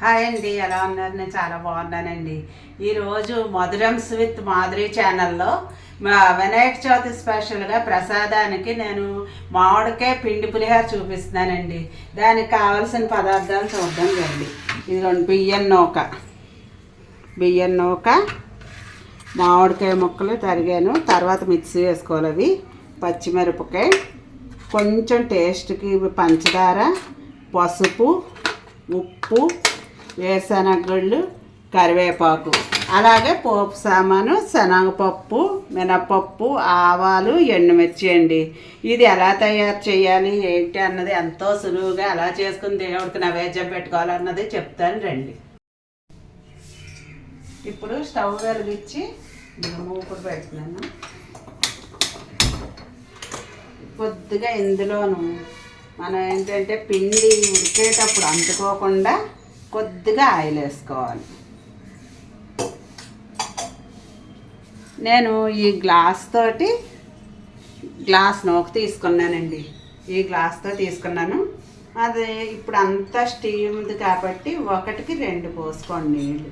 Hi అండి, ఎలా ఉన్నారు? నేను చాలా బాగున్నానండి. ఈరోజు మధురమ్స్ విత్ మాధురి ఛానల్లో మా వినాయక చవితి స్పెషల్గా ప్రసాదానికి నేను మామిడికాయ పిండి పులిహోర చూపిస్తున్నానండి. దానికి కావలసిన పదార్థాలు చూద్దాం రండి. ఇది బియ్యం నూక, మామిడికాయ ముక్కలు తరిగాను, తర్వాత మిక్సీ వేసుకోవాలి. అవి పచ్చిమిరపకాయ, కొంచెం టేస్ట్కి పంచదార, పసుపు, ఉప్పు, వేరుశనగగుళ్ళు, కరివేపాకు, అలాగే పోపు సామాను శనగపప్పు, మినపప్పు, ఆవాలు, ఎండుమిర్చి అండి. ఇది ఎలా తయారు చేయాలి ఏంటి అన్నది ఎంతో సులువుగా ఎలా చేసుకుని దేవుడికి నైవేద్యం పెట్టుకోవాలన్నది చెప్తాను రండి. ఇప్పుడు స్టవ్ వెలిగించి మూకుడు పెడుతున్నాను. కొద్దిగా ఇందులోను మనం ఏంటంటే పిండి ఉడికేటప్పుడు అంటుకోకుండా కొద్దిగా ఆయిల్ వేసుకోవాలి. నేను ఈ గ్లాస్ నూక తీసుకున్నానండి. ఈ గ్లాస్తో తీసుకున్నాను. అది ఇప్పుడు అంతా స్టీమ్ ఉంది కాబట్టి 1కి 2 పోసుకోండి నీళ్ళు.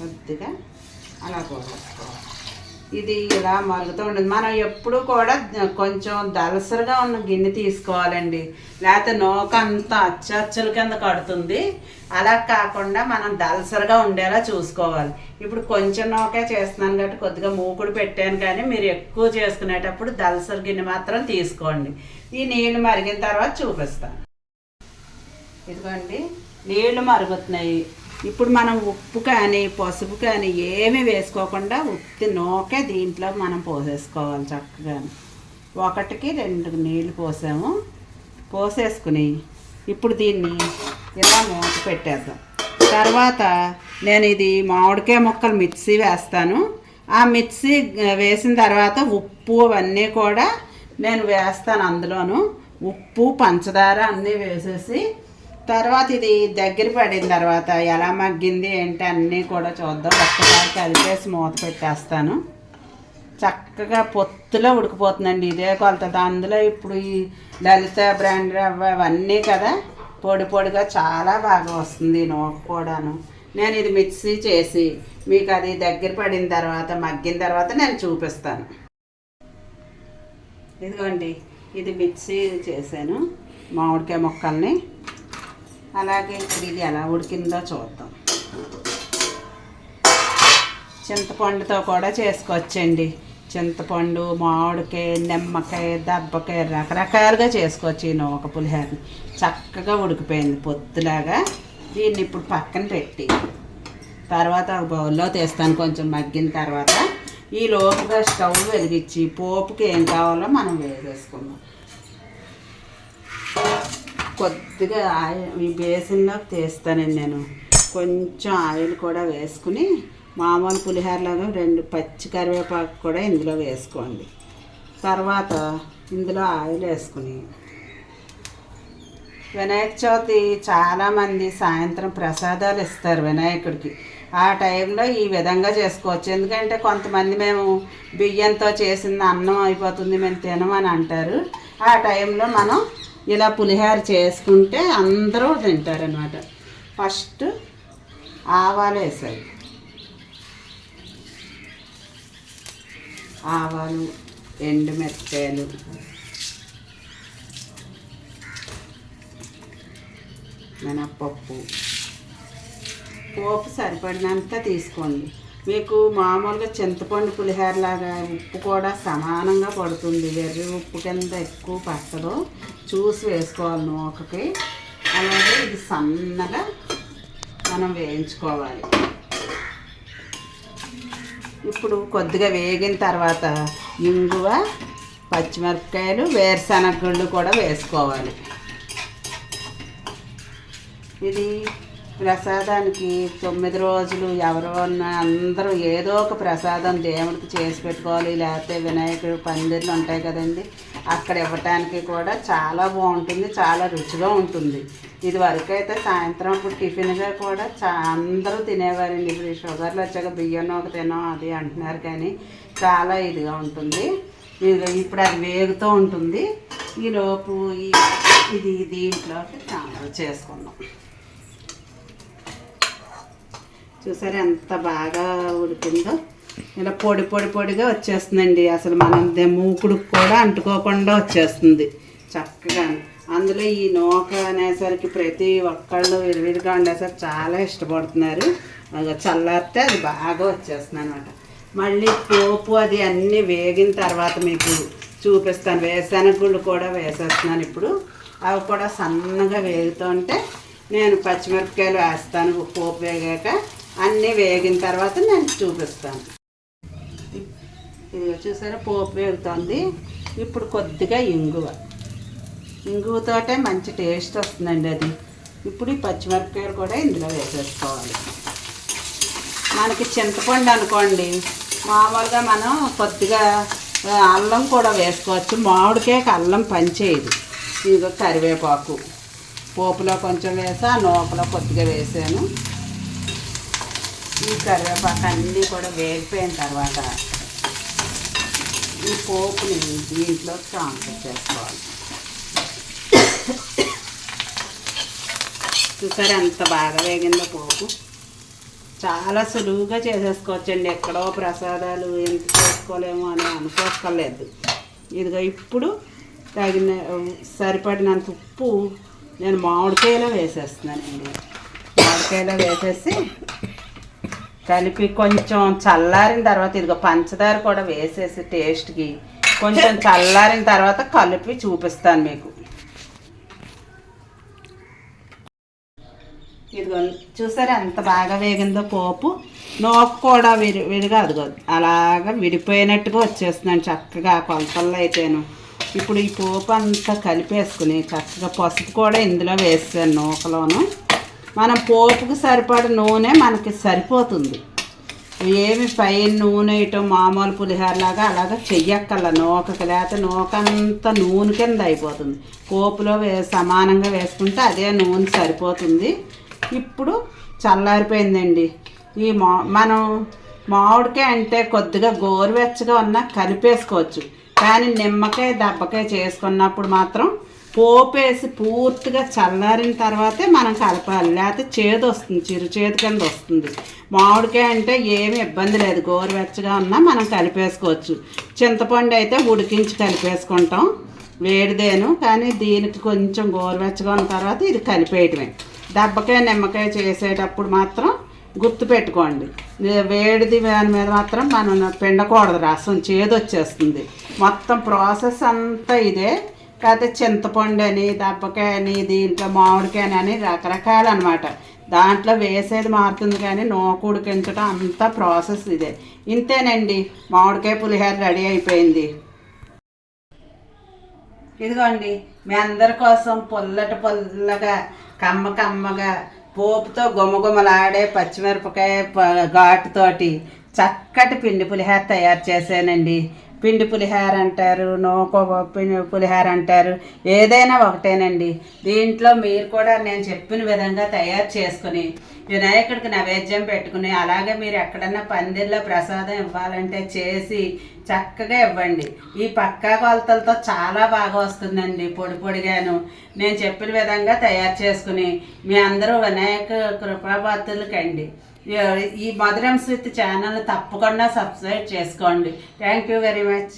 కొద్దిగా అలా పోసుకోవాలి. ఇది ఇలా మరుగుతూ ఉంటుంది. మనం ఎప్పుడు కూడా కొంచెం దలసరిగా ఉన్న గిన్నె తీసుకోవాలండి, లేకపోతే నూక అంతా అచ్చల కింద కడుతుంది. అలా కాకుండా మనం దలసరిగా ఉండేలా చూసుకోవాలి. ఇప్పుడు కొంచెం నూకే చేస్తున్నాను కాబట్టి కొద్దిగా మూకుడు పెట్టాను, కానీ మీరు ఎక్కువ చేసుకునేటప్పుడు దలసరి గిన్నె మాత్రం తీసుకోండి. ఈ నీళ్ళు మరిగిన తర్వాత చూపిస్తాను. ఇదిగోండి, నీళ్ళు మరుగుతున్నాయి. ఇప్పుడు మనం ఉప్పు కానీ పసుపు కానీ ఏమీ వేసుకోకుండా ఉత్తి నూకే దీంట్లో మనం పోసేసుకోవాలి. చక్కగా 1కి 2 నీళ్ళు పోసేసుకుని ఇప్పుడు దీన్ని ఇలా మూత పెట్టేద్దాం. తర్వాత నేను ఇది మామిడికాయ ముక్కలు మిక్సీ వేస్తాను. ఆ మిక్సీ వేసిన తర్వాత ఉప్పు అవన్నీ కూడా నేను వేస్తాను. అందులోను ఉప్పు, పంచదార అన్నీ వేసేసి తర్వాత ఇది దగ్గర పడిన తర్వాత ఎలా మగ్గింది ఏంటి అన్నీ కూడా చూద్దాం. ఒక్కసారి కలిపేసి మూత పెట్టేస్తాను. చక్కగా పొత్తులో ఉడికిపోతుందండి. ఇదే కొలత. అందులో ఇప్పుడు ఈ లలిత బ్రాండ్ రవ్వ అవన్నీ కదా, పొడి పొడిగా చాలా బాగా వస్తుంది నూక కూడాను. నేను ఇది మిక్సీ చేసి మీకు అది దగ్గర పడిన తర్వాత మగ్గిన తర్వాత నేను చూపిస్తాను. ఇదిగోండి, ఇది మిక్సీ చేశాను మామిడికాయ ముక్కల్ని. అలాగే ఇప్పుడు ఇది ఎలా ఉడికిందో చూద్దాం. చింతపండుతో కూడా చేసుకోవచ్చండి. చింతపండు, మామిడికాయ, నిమ్మకాయ, దబ్బకాయ రకరకాలుగా చేసుకోవచ్చు ఈ నూక పులిహోరని. చక్కగా ఉడికిపోయింది పొత్తులాగా. దీన్ని ఇప్పుడు పక్కన పెట్టి తర్వాత ఒక బౌల్లో తీస్తాను కొంచెం మగ్గిన తర్వాత. ఈ లోపుగా స్టవ్ వెలిగించి పోపుకి ఏం కావాలో మనం వేసేసుకుందాం. కొద్దిగా ఆయిల్ ఈ బేసిన్లోకి తీస్తానండి నేను. కొంచెం ఆయిల్ కూడా వేసుకుని మామూలు పులిహోరలాగా 2 పచ్చి కరివేపాకు కూడా ఇందులో వేసుకోండి. తర్వాత ఇందులో ఆయిల్ వేసుకుని వినాయక చవితి చాలామంది సాయంత్రం ప్రసాదాలు ఇస్తారు వినాయకుడికి. ఆ టైంలో ఈ విధంగా చేసుకోవచ్చు. ఎందుకంటే కొంతమంది మేము బియ్యంతో చేసిన అన్నం అయిపోతుంది మేము తినమని అంటారు. ఆ టైంలో మనం ఇలా పులిహోర చేసుకుంటే అందరూ తింటారనమాట. ఫస్ట్ ఆవాలు వేసాయి. ఆవాలు, ఎండుమిరపకాయలు, మినపప్పు, పోపు సరిపడినంత తీసుకోండి. మీకు మామూలుగా చింతపండు పులిహోరలాగా ఉప్పు కూడా సమానంగా పడుతుంది. వెర్రి ఉప్పు కింద ఎక్కువ పట్టదు, చూసి వేసుకోవాలి నూకకి. అలాగే ఇది సన్నగా మనం వేయించుకోవాలి. ఇప్పుడు కొద్దిగా వేగిన తర్వాత ఇంగువ, పచ్చిమిరపకాయలు, వేరుశనగగుళ్ళు కూడా వేసుకోవాలి. ఇది ప్రసాదానికి 9 రోజులు ఎవరన్నా అందరూ ఏదో ఒక ప్రసాదం దేవుడికి చేసి పెట్టుకోవాలి. లేకపోతే వినాయకుడు పందిర్లు ఉంటాయి కదండి, అక్కడ ఇవ్వటానికి కూడా చాలా బాగుంటుంది, చాలా రుచిగా ఉంటుంది. ఇది వరకైతే సాయంత్రం ఇప్పుడు టిఫిన్గా కూడా అందరూ తినేవారండి. ఇప్పుడు షుగర్లు వచ్చాక బియ్యం ఒక తినం అది అంటున్నారు, కానీ చాలా ఇదిగా ఉంటుంది. ఇప్పుడు అది వేగుతూ ఉంటుంది. ఈలోపు ఇది దీంట్లోకి చేసుకుందాం. చూసారా ఎంత బాగా ఉడికిందో. ఇలా పొడి పొడి పొడిగా వచ్చేస్తుందండి. అసలు మనం మూకుడుకు కూడా అంటుకోకుండా వచ్చేస్తుంది చక్కగా. అందులో ఈ నూక అనేసరికి ప్రతి ఒక్కళ్ళు విడివిడిగా ఉండేసరికి చాలా ఇష్టపడుతున్నారు. చల్లారితే అది బాగా వచ్చేస్తుంది అనమాట. మళ్ళీ పోపు అది అన్నీ వేగిన తర్వాత మీకు చూపిస్తాను. వేరుశనగలు కూడా వేసేస్తున్నాను ఇప్పుడు. అవి కూడా సన్నగా వేగుతుంటే నేను పచ్చిమిరపకాయలు వేస్తాను. పోపు వేగాక అన్నీ వేగిన తర్వాత నేను చూపిస్తాను. ఇది చూసారా పోపు వేగుతుంది. ఇప్పుడు కొద్దిగా ఇంగువతోటే మంచి టేస్ట్ వస్తుందండి అది. ఇప్పుడు ఈ పచ్చిమిరపకాయలు కూడా ఇందులో వేసేసుకోవాలి. మనకి చింతపండు అనుకోండి, మామూలుగా మనం కొద్దిగా అల్లం కూడా వేసుకోవచ్చు. మామిడికాయకి అల్లం పనిచేయదు. ఇదిగో కరివేపాకు పోపులో కొంచెం వేసా, నూకలో కొద్దిగా వేసాను. ఈ కరివేపాకు అన్నీ కూడా వేగిపోయిన తర్వాత ఈ పోపుని దీంట్లో ట్రాన్స్ఫర్ చేసుకోవాలి. చూసారా ఎంత బాగా వేగిందో పోపు. చాలా సులువుగా చేసేసుకోవచ్చండి. ఎక్కడో ప్రసాదాలు ఎంత చేసుకోలేమో అని అనుకోక్కర్లేదు. ఇదిగో ఇప్పుడు సరిపడినంత ఉప్పు నేను మామిడికాయలో వేసేస్తున్నానండి. మామిడికాయలో వేసేసి కలిపి కొంచెం చల్లారిన తర్వాత ఇదిగో పంచదార కూడా వేసేసి టేస్ట్కి కొంచెం చల్లారిన తర్వాత కలిపి చూపిస్తాను మీకు. ఇదిగో చూసారా ఎంత బాగా వేగిందో పోపు. నూక కూడా విడిగా అదిగో అలాగా విడిపోయినట్టుగా వచ్చేస్తున్నాను చక్కగా కొలతల్లో అయితేను. ఇప్పుడు ఈ పోపు అంతా కలిపేసుకుని చక్కగా పసుపు కూడా ఇందులో వేసాను నూకలోను. మనం పోపుకు సరిపడ నూనె మనకి సరిపోతుంది. ఏమి పైన నూనె వేయటం మామూలు పులిహోరలాగా అలాగా చెయ్యక్కల నూకకి, లేకపోతే నూక అంతా నూనె కింద అయిపోతుంది. పోపులో సమానంగా వేసుకుంటే అదే నూనె సరిపోతుంది. ఇప్పుడు చల్లారిపోయిందండి. మనం మామిడికాయ అంటే కొద్దిగా గోరువెచ్చగా ఉన్నా కలిపేసుకోవచ్చు. కానీ నిమ్మకాయ దెబ్బకాయ చేసుకున్నప్పుడు మాత్రం పోపేసి పూర్తిగా చల్లారిన తర్వాతే మనం కలపాలి. లేకపోతే చేదు వస్తుంది, చిరు చేదు కింద వస్తుంది. మామిడికాయ అంటే ఏమి ఇబ్బంది లేదు, గోరువెచ్చగా ఉన్నా మనం కలిపేసుకోవచ్చు. చింతపండు అయితే ఉడికించి కలిపేసుకుంటాం వేడిదేను. కానీ దీనికి కొంచెం గోరువెచ్చగా ఉన్న తర్వాత ఇది కలిపేయటమే. దెబ్బకాయ నిమ్మకాయ చేసేటప్పుడు మాత్రం గుర్తుపెట్టుకోండి, వేడిది దాని మీద మాత్రం మనం పిండకూడదు, రసం చేదు వచ్చేస్తుంది. మొత్తం ప్రాసెస్ అంతా ఇదే. కాకపోతే చింతపండు అని, దెబ్బకాయ అని, దీంట్లో మామిడికాయ అని రకరకాలు అనమాట. దాంట్లో వేసేది మారుతుంది కానీ నూక ఉడికించడం అంతా ప్రాసెస్ ఇదే. ఇంతేనండి, మామిడికాయ పులిహోర రెడీ అయిపోయింది. ఇదిగోండి మీ అందరి కోసం పుల్లగా కమ్మగా పోపుతో గుమగుమలాడే పచ్చిమిరపకాయ ఘాటుతోటి చక్కటి పిండి పులిహోర తయారు చేశానండి. పిండి పులిహోర అంటారు, నూక పులిహోర అంటారు, ఏదైనా ఒకటేనండి. దీంట్లో మీరు కూడా నేను చెప్పిన విధంగా తయారు చేసుకుని వినాయకుడికి నైవేద్యం పెట్టుకుని, అలాగే మీరు ఎక్కడన్నా పందిర్లో ప్రసాదం ఇవ్వాలంటే చేసి చక్కగా ఇవ్వండి. ఈ పక్కా కొలతలతో చాలా బాగా వస్తుందండి. పొడి పొడిగాను నేను చెప్పిన విధంగా తయారు చేసుకుని మీ అందరూ వినాయక కృపాపాత్రులకండి. ఈ మధురం స్విత్ ఛానల్ తప్పకుండా సబ్స్క్రైబ్ చేసుకోండి. Thank you very much.